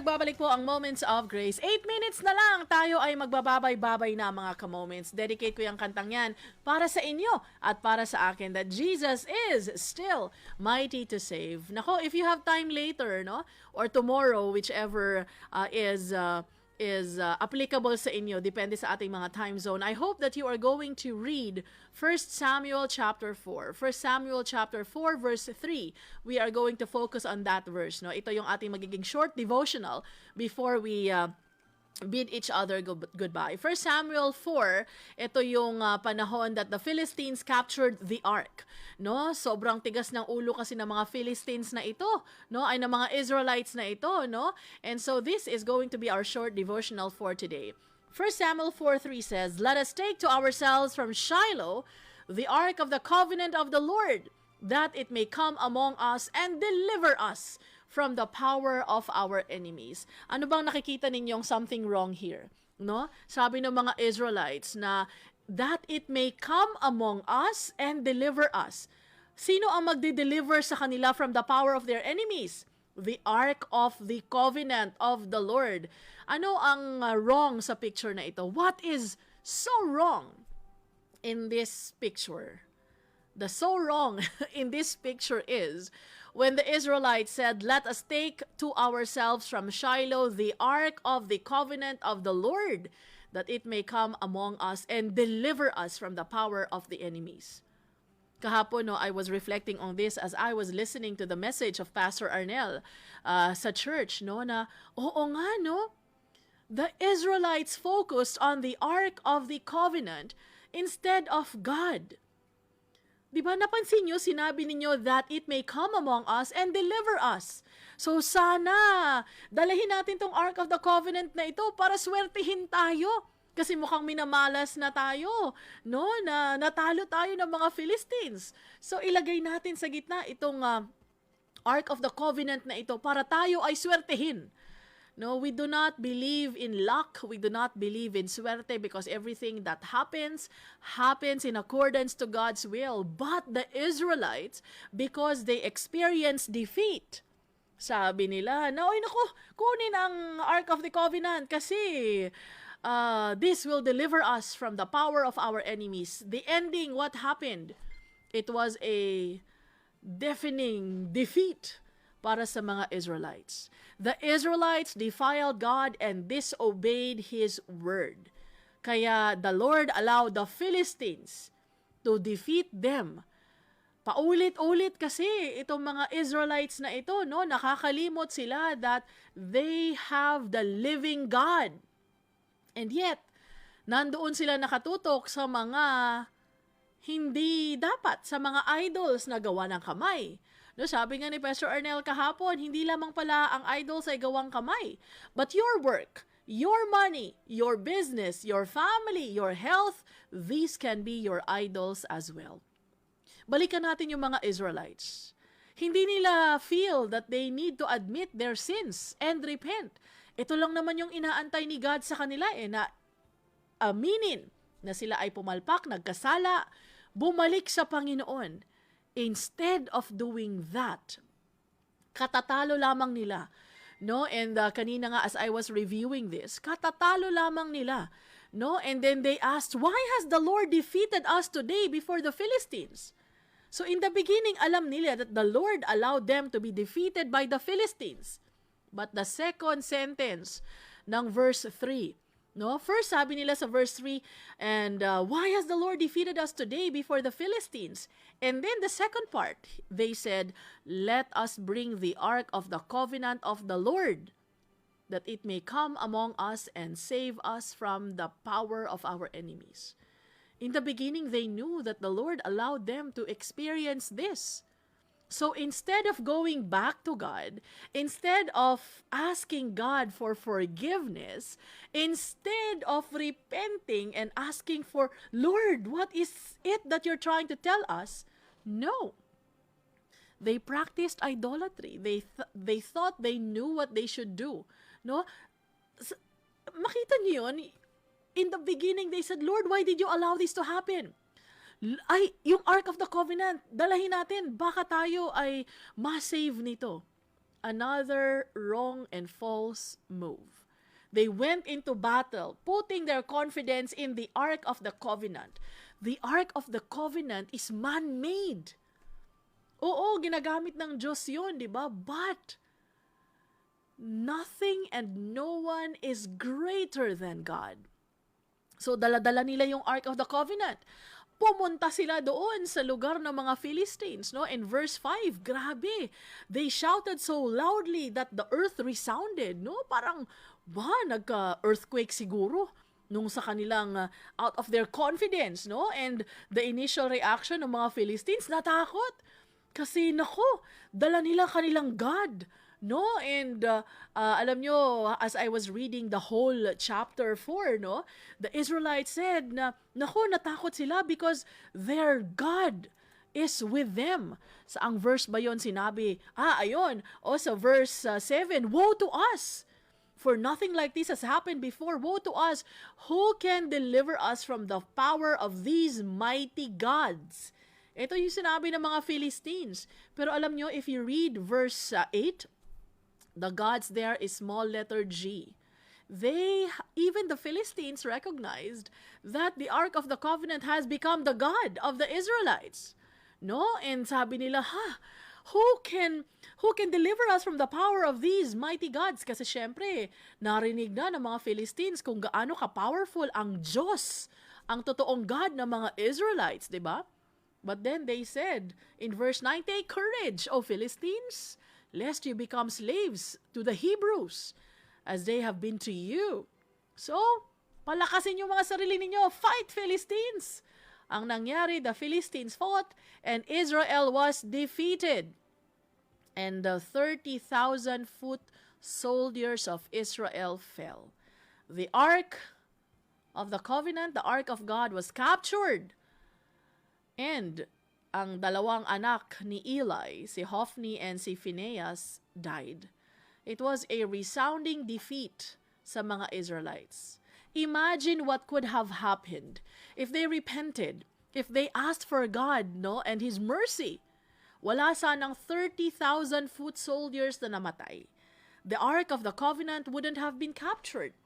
nagbabalik po ang Moments of Grace. 8 minutes na lang tayo ay magbababay-babay na mga ka-moments. Dedicate ko yung kantang yan para sa inyo at para sa akin that Jesus is still mighty to save. Nako, if you have time later, no, or tomorrow, whichever is applicable sa inyo, depende sa ating mga time zone. I hope that you are going to read 1 Samuel chapter 4. 1 Samuel chapter 4 verse 3. We are going to focus on that verse. No? Ito yung ating magiging short devotional before we bid each other goodbye. 1 Samuel 4, ito yung panahon that the Philistines captured the ark. No? Sobrang tigas ng ulo kasi ng mga Philistines na ito, no? Ay ng mga Israelites na ito, no? And so this is going to be our short devotional for today. 1 Samuel 4:3 says, "Let us take to ourselves from Shiloh the ark of the covenant of the Lord, that it may come among us and deliver us from the power of our enemies." Ano bang nakikita ninyong something wrong here? No? Sabi ng mga Israelites na that it may come among us and deliver us. Sino ang magde-deliver sa kanila from the power of their enemies? The ark of the covenant of the Lord. Ano ang wrong sa picture na ito? What is so wrong in this picture? The so wrong in this picture is when the Israelites said, "Let us take to ourselves from Shiloh the ark of the covenant of the Lord, that it may come among us and deliver us from the power of the enemies." Kahapon, no, I was reflecting on this as I was listening to the message of Pastor Arnel sa church, no, na, oo nga, no, the Israelites focused on the ark of the covenant instead of God. Di ba napansin nyo, sinabi ninyo that it may come among us and deliver us. So sana, dalahin natin tong Ark of the Covenant na ito para swertihin tayo. Kasi mukhang minamalas na tayo, no? Na natalo tayo ng mga Philistines. So ilagay natin sa gitna itong Ark of the Covenant na ito para tayo ay swertihin. No, we do not believe in luck. We do not believe in suerte because everything that happens in accordance to God's will. But the Israelites, because they experience defeat, sabi nila, oy naku, kunin ang Ark of the Covenant kasi this will deliver us from the power of our enemies. The ending, what happened? It was a deafening defeat para sa mga Israelites. The Israelites defiled God and disobeyed His word. Kaya the Lord allowed the Philistines to defeat them. Paulit-ulit kasi itong mga Israelites na ito, no, nakakalimot sila that they have the living God. And yet, nandoon sila nakatutok sa mga hindi dapat, sa mga idols na gawa ng kamay. No, sabi nga ni Pastor Arnel kahapon, hindi lamang pala ang idols ay gawang kamay, but your work, your money, your business, your family, your health, these can be your idols as well. Balikan natin yung mga Israelites. Hindi nila feel that they need to admit their sins and repent. Ito lang naman yung inaantay ni God sa kanila na aminin na sila ay pumalpak, nagkasala, bumalik sa Panginoon. Instead of doing that, katatalo lamang nila. No? And kanina nga as I was reviewing this, katatalo lamang nila. No? And then they asked, why has the Lord defeated us today before the Philistines? So in the beginning, alam nila that the Lord allowed them to be defeated by the Philistines. But the second sentence ng verse 3, no? First, sabi nila sa verse 3, and why has the Lord defeated us today before the Philistines? And then the second part, they said, let us bring the ark of the covenant of the Lord, that it may come among us and save us from the power of our enemies. In the beginning, they knew that the Lord allowed them to experience this. So instead of going back to God, instead of asking God for forgiveness, instead of repenting and asking for, Lord, what is it that you're trying to tell us? No. They practiced idolatry. They thought they knew what they should do. No? Makita niyo yun? In the beginning, they said, Lord, why did you allow this to happen? Ay, yung Ark of the Covenant, dalahin natin, baka tayo ay ma-save nito. Another wrong and false move. They went into battle, putting their confidence in the Ark of the Covenant. The Ark of the Covenant is man-made. Oo, ginagamit ng Diyos yun, di ba? But, nothing and no one is greater than God. So, dala-dala nila yung Ark of the Covenant. Pumunta sila doon sa lugar ng mga Philistines, no? In verse 5, grabe. They shouted so loudly that the earth resounded, no? Parang, nagka-earthquake siguro nung sa kanilang out of their confidence, no? And the initial reaction ng mga Philistines, natakot. Kasi, nako, dala nila kanilang God, no? And alam nyo, as I was reading the whole chapter 4, no, the Israelites said na, nako, natakot sila because their God is with them. Sa ang verse ba yon sinabi? Ayun. O sa verse 7, woe to us! For nothing like this has happened before. Woe to us! Who can deliver us from the power of these mighty gods? Ito yung sinabi ng mga Philistines. Pero alam nyo, if you read verse 8, the gods there is small letter G. Even the Philistines recognized that the Ark of the Covenant has become the God of the Israelites. No? And sabi nila, who can deliver us from the power of these mighty gods? Kasi syempre, narinig na ng mga Philistines kung gaano ka-powerful ang Diyos, ang totoong God ng mga Israelites, di ba? But then they said, in verse 9, take courage, O Philistines, lest you become slaves to the Hebrews, as they have been to you. So, palakasin yung mga sarili ninyo. Fight, Philistines! Ang nangyari, the Philistines fought, and Israel was defeated. And the 30,000 foot soldiers of Israel fell. The Ark of the Covenant, the Ark of God, was captured. And ang dalawang anak ni Eli, si Hophni and si Phinehas, died. It was a resounding defeat sa mga Israelites. Imagine what could have happened if they repented, if they asked for God, no, and His mercy. Wala sanang 30,000 foot soldiers na namatay. The Ark of the Covenant wouldn't have been captured.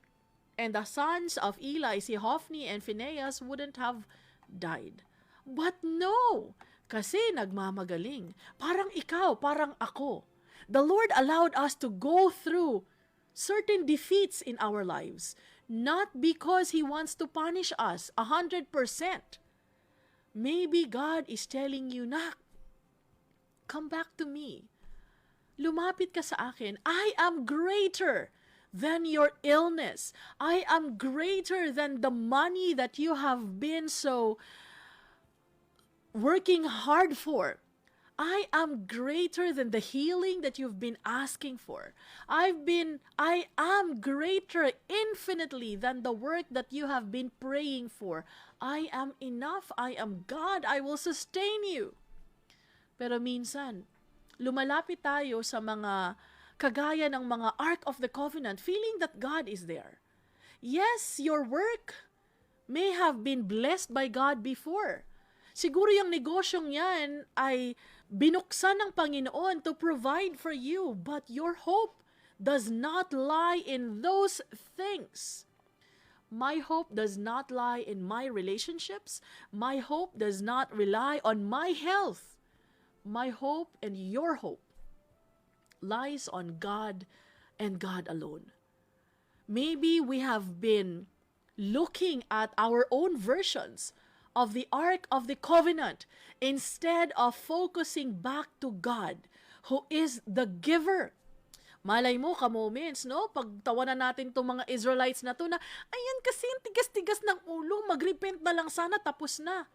And the sons of Eli, si Hophni and Phinehas, wouldn't have died. But no, kasi nagmamagaling. Parang ikaw, parang ako. The Lord allowed us to go through certain defeats in our lives, not because He wants to punish us 100%. Maybe God is telling you, nak, come back to me. Lumapit ka sa akin. I am greater than your illness. I am greater than the money that you have been so working hard for. I am greater than the healing that you've been asking for. I am greater infinitely than the work that you have been praying for. I am enough. I am God. I will sustain you. Pero minsan, lumalapit tayo sa mga kagaya ng mga Ark of the Covenant, feeling that God is there. Yes, your work may have been blessed by God before. Siguro yung negosyong yan ay binuksan ng Panginoon to provide for you, but your hope does not lie in those things. My hope does not lie in my relationships. My hope does not rely on my health. My hope and your hope lies on God and God alone. Maybe we have been looking at our own versions of the Ark of the Covenant instead of focusing back to God, who is the giver. Malay mo, ka-moments, no? Pagtawanan natin itong mga Israelites na to na, ayan kasi yung tigas-tigas ng ulo, mag-repent na lang sana, tapos na.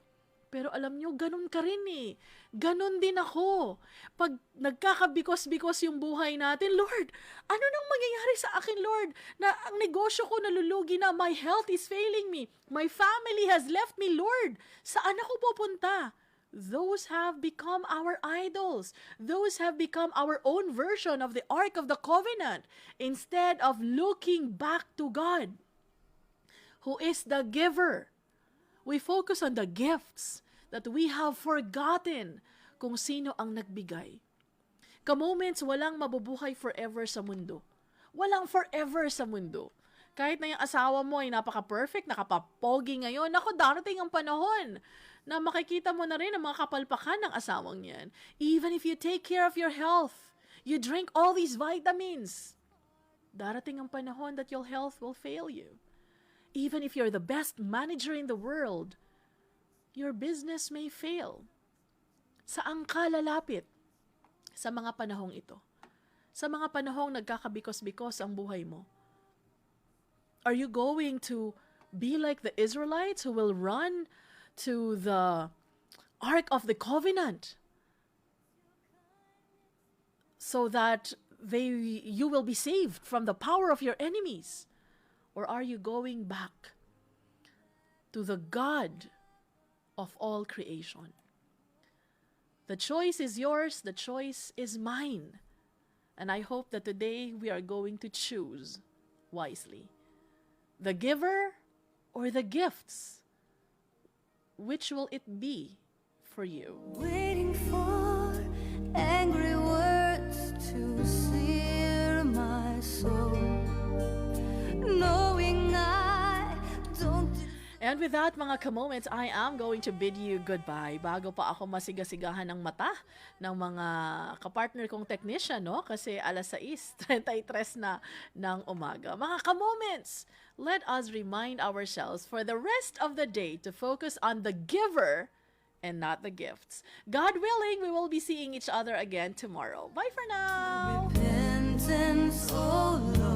Pero alam nyo, ganun ka rin eh. Ganun din ako. Pag nagkakabikos-bikos yung buhay natin, Lord, ano nang mangyayari sa akin, Lord? Na ang negosyo ko nalulugi na, my health is failing me. My family has left me, Lord. Saan ako pupunta? Those have become our idols. Those have become our own version of the Ark of the Covenant instead of looking back to God, who is the giver. We focus on the gifts that we have forgotten kung sino ang nagbigay. Ka-moments, walang mabubuhay forever sa mundo. Walang forever sa mundo. Kahit na yung asawa mo ay napaka-perfect, nakapapogi ngayon, ako, darating ang panahon na makikita mo na rin ang mga kapalpakan ng asawang yan. Even if you take care of your health, you drink all these vitamins, darating ang panahon that your health will fail you. Even if you're the best manager in the world, your business may fail. Saan ka lalapit sa mga panahong ito? Sa mga panahong nagkakabikos-bikos ang buhay mo? Are you going to be like the Israelites who will run to the Ark of the Covenant so that you will be saved from the power of your enemies? Or are you going back to the God of all creation? The choice is yours, the choice is mine. And I hope that today we are going to choose wisely. The giver or the gifts? Which will it be for you? Waiting for angry words to sear my soul, knowing I don't. And with that, mga ka-moments, I am going to bid you goodbye. Bago pa ako masigasigahan ng mata ng mga kapartner kong technician, no? Kasi 6:33 na ng umaga. Mga ka-moments, let us remind ourselves for the rest of the day to focus on the giver and not the gifts. God willing, we will be seeing each other again tomorrow. Bye for now! Repentance, oh Lord.